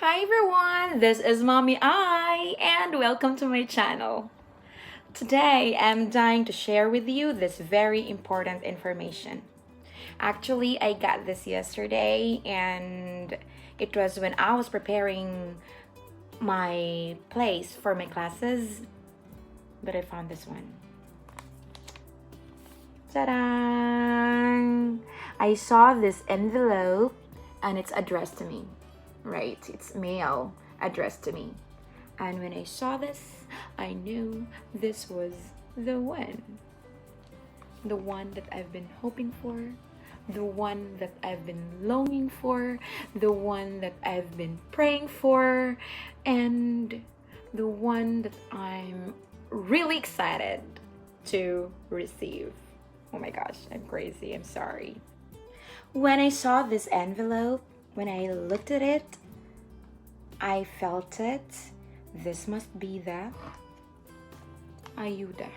Hi everyone, this is Mommy I, and welcome to my channel. Today I'm dying to share with you this very important information. Actually, I got this yesterday, and it was when I was preparing my place for my classes, but I found this one. Ta-da! I saw this envelope and it's addressed to me. Right, it's mail addressed to me. And when I saw this, I knew this was the one. The one that I've been hoping for, the one that I've been longing for, the one that I've been praying for, and the one that I'm really excited to receive. Oh my gosh, I'm crazy, I'm sorry. When I saw this envelope, when I looked at it, I felt it. This must be the Ayuda.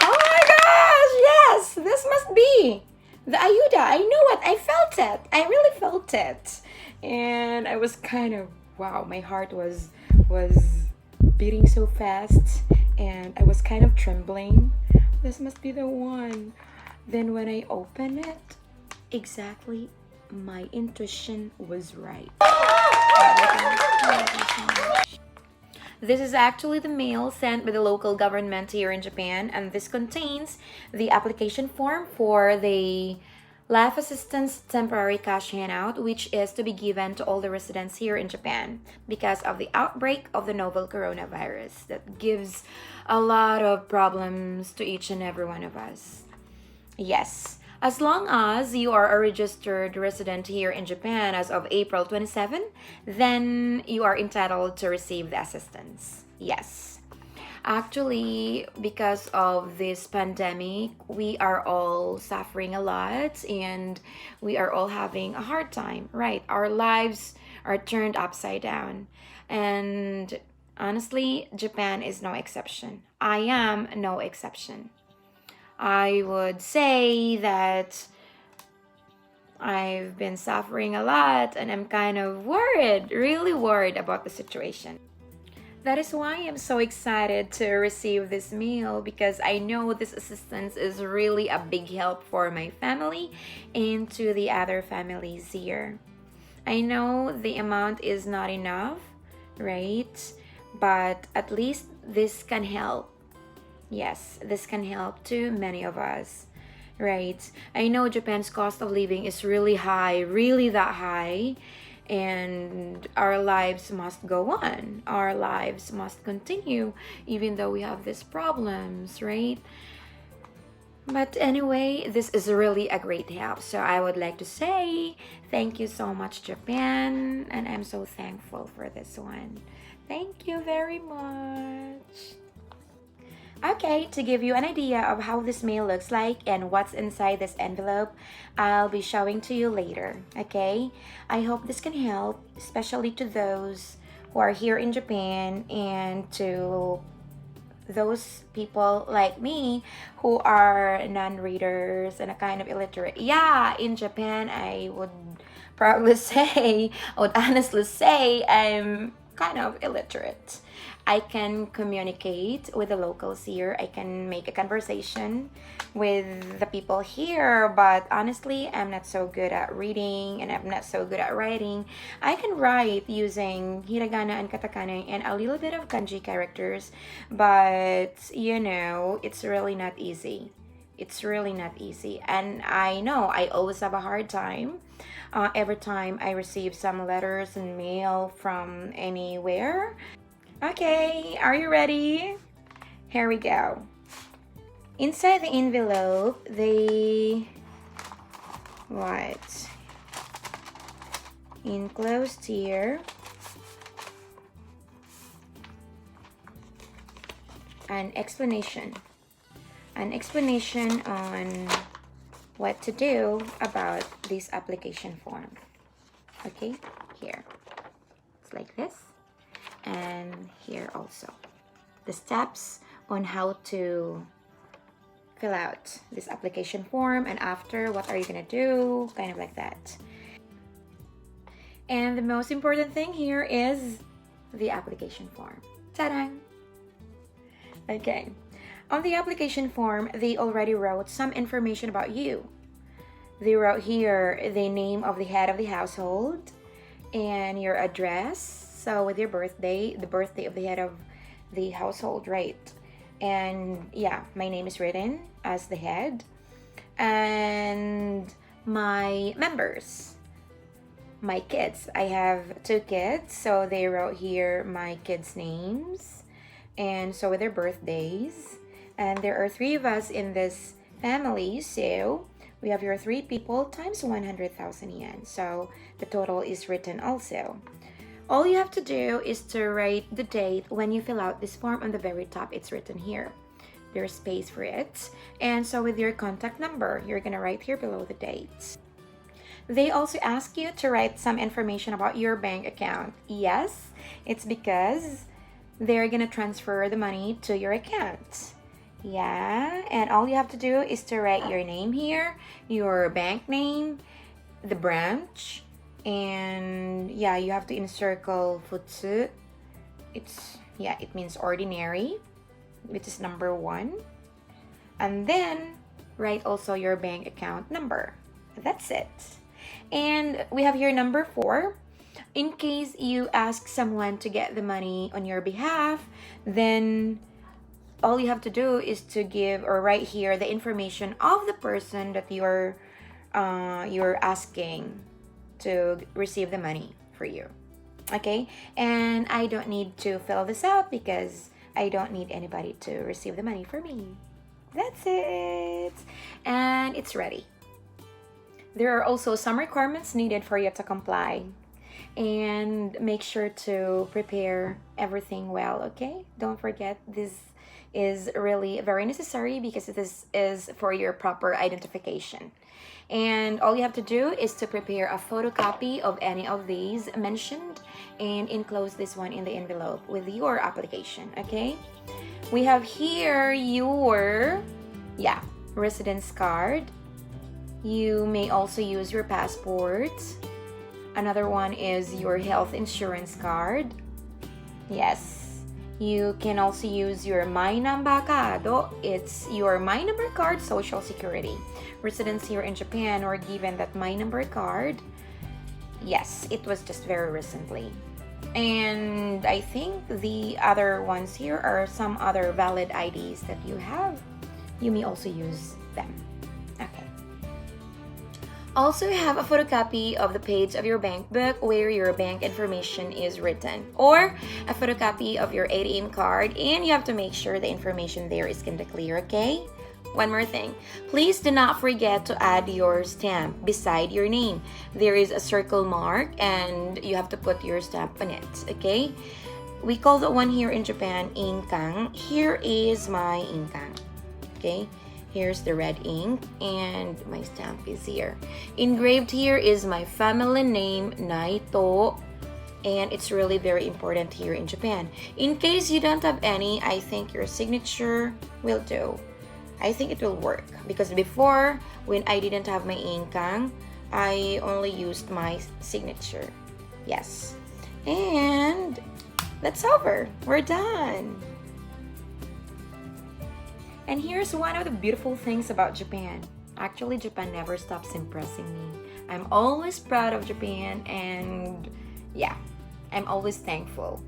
Oh my gosh, yes, this must be the Ayuda. I knew it. I felt it. I really felt it. And I was kind of, wow, my heart was beating so fast and I was kind of trembling. This must be the one. Then when I opened it, exactly, my intuition was right. This is actually the mail sent by the local government here in Japan, and this contains the application form for the Life Assistance Temporary Cash Handout, which is to be given to all the residents here in Japan because of the outbreak of the novel coronavirus that gives a lot of problems to each and every one of us. Yes, as long as you are a registered resident here in Japan as of April 27, then you are entitled to receive the assistance. Yes. Actually, because of this pandemic, we are all suffering a lot and we are all having a hard time, right? Our lives are turned upside down. And honestly, Japan is no exception. I am no exception. I would say that I've been suffering a lot and I'm kind of worried, really worried about the situation. That is why I'm so excited to receive this meal because I know this assistance is really a big help for my family and to the other families here. I know the amount is not enough, right? But at least this can help. Yes, this can help to many of us, right? I know Japan's cost of living is really high, really that high, and our lives must go on. Our lives must continue, even though we have these problems, right? But anyway, this is really a great help. So I would like to say thank you so much, Japan, and I'm so thankful for this one. Thank you very much. Okay, to give you an idea of how this mail looks like and what's inside this envelope, I'll be showing to you later, okay? I hope this can help, especially to those who are here in Japan and to those people like me who are non-readers and a kind of illiterate. Yeah, in Japan, I would probably say, I would honestly say I'm kind of illiterate. I can communicate with the locals here. I can make a conversation with the people here, but honestly, I'm not so good at reading and I'm not so good at writing. I can write using hiragana and katakana and a little bit of kanji characters, but you know, it's really not easy. It's really not easy. And I know I always have a hard time. Every time I receive some letters and mail from anywhere. Okay, are you ready? Here we go. Inside the envelope, they what? Enclosed here. An explanation. An explanation on what to do about this application form. Okay, here. It's like this. And here also. The steps on how to fill out this application form, and after, what are you gonna do, kind of like that. And the most important thing here is the application form. Ta-da! Okay. On the application form, they already wrote some information about you. They wrote here the name of the head of the household and your address. So with your birthday, the birthday of the head of the household, right? And yeah, my name is written as the head. And my members, my kids. I have 2 kids, so they wrote here my kids' names and so with their birthdays. And there are 3 of us in this family, so we have your 3 people times 100,000 yen. So the total is written also. All you have to do is to write the date when you fill out this form. On the very top, it's written here. There's space for it. And so with your contact number, you're gonna write here below the date. They also ask you to write some information about your bank account. Yes, it's because they're gonna transfer the money to your account. Yeah, and all you have to do is to write your name here, your bank name, the branch, and yeah, you have to encircle futsu. It means ordinary, which is number 1. And then write also your bank account number. That's it. And we have here number 4. In case you ask someone to get the money on your behalf, then all you have to do is to give or write here the information of the person that you're asking to receive the money for you. Okay? And I don't need to fill this out because I don't need anybody to receive the money for me. That's it. And it's ready. There are also some requirements needed for you to comply. And make sure to prepare everything well, okay? Don't forget, this is really very necessary because this is for your proper identification. And all you have to do is to prepare a photocopy of any of these mentioned and enclose this one in the envelope with your application, okay? We have here your residence card. You may also use your passport. Another one is your health insurance card. Yes, you can also use your My Number Card. It's your My Number Card Social Security. Residents here in Japan were given that My Number Card. Yes, it was just very recently. And I think the other ones here are some other valid IDs that you have. You may also use them. Okay. Also have a photocopy of the page of your bank book where your bank information is written, or a photocopy of your ATM card, and you have to make sure the information there is kinda clear, okay? One more thing, please do not forget to add your stamp beside your name. There is a circle mark and you have to put your stamp on it, okay? We call the one here in Japan inkang. Here is my inkang, okay? Here's the red ink and my stamp is here. Engraved here is my family name, Naito, and it's really very important here in Japan. In case you don't have any, I think your signature will do. I think it will work because before, when I didn't have my inkang, I only used my signature. Yes. And that's over. We're done. And here's one of the beautiful things about Japan. Actually, Japan never stops impressing me. I'm always proud of Japan and yeah, I'm always thankful.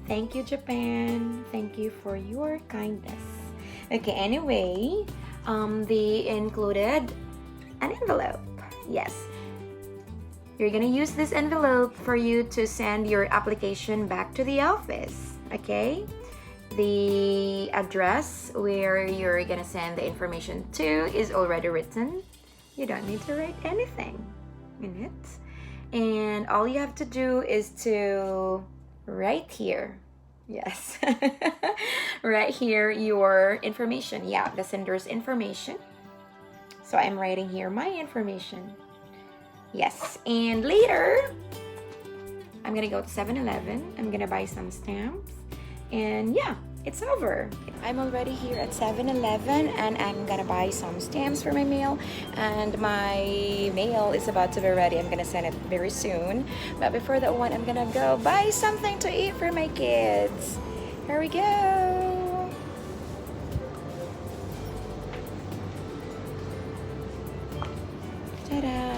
Thank you, Japan. Thank you for your kindness. Okay, anyway, they included an envelope. Yes. You're gonna use this envelope for you to send your application back to the office, okay? The address where you're gonna send the information to is already written. You don't need to write anything in it. And all you have to do is to write here. Yes. Right here your information. Yeah, the sender's information. So I'm writing here my information. Yes. And later, I'm gonna go to 7-Eleven. I'm gonna buy some stamps. And yeah, it's over. I'm already here at 7-Eleven and I'm gonna buy some stamps for my mail, and my mail is about to be ready. I'm gonna send it very soon. But before that one, I'm gonna go buy something to eat for my kids. Here we go. Ta-da!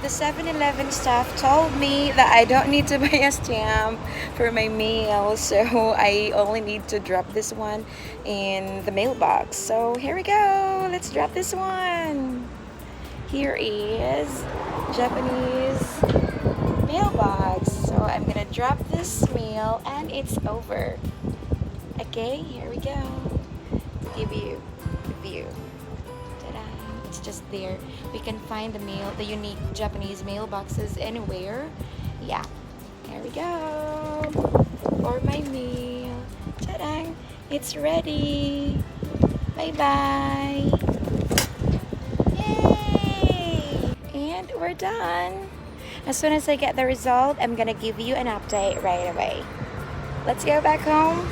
The 7-Eleven staff told me that I don't need to buy a stamp for my mail, so I only need to drop this one in the mailbox. So here we go. Let's drop this one. Here is Japanese mailbox. So I'm gonna drop this mail and it's over. Okay, here we go. Give you the view. Ta-da. It's just there. We can find the unique Japanese mailboxes anywhere. Yeah, here we go. For my mail. Ta-da. It's ready. Bye-bye. Yay! And we're done. As soon as I get the result, I'm gonna give you an update right away. Let's go back home.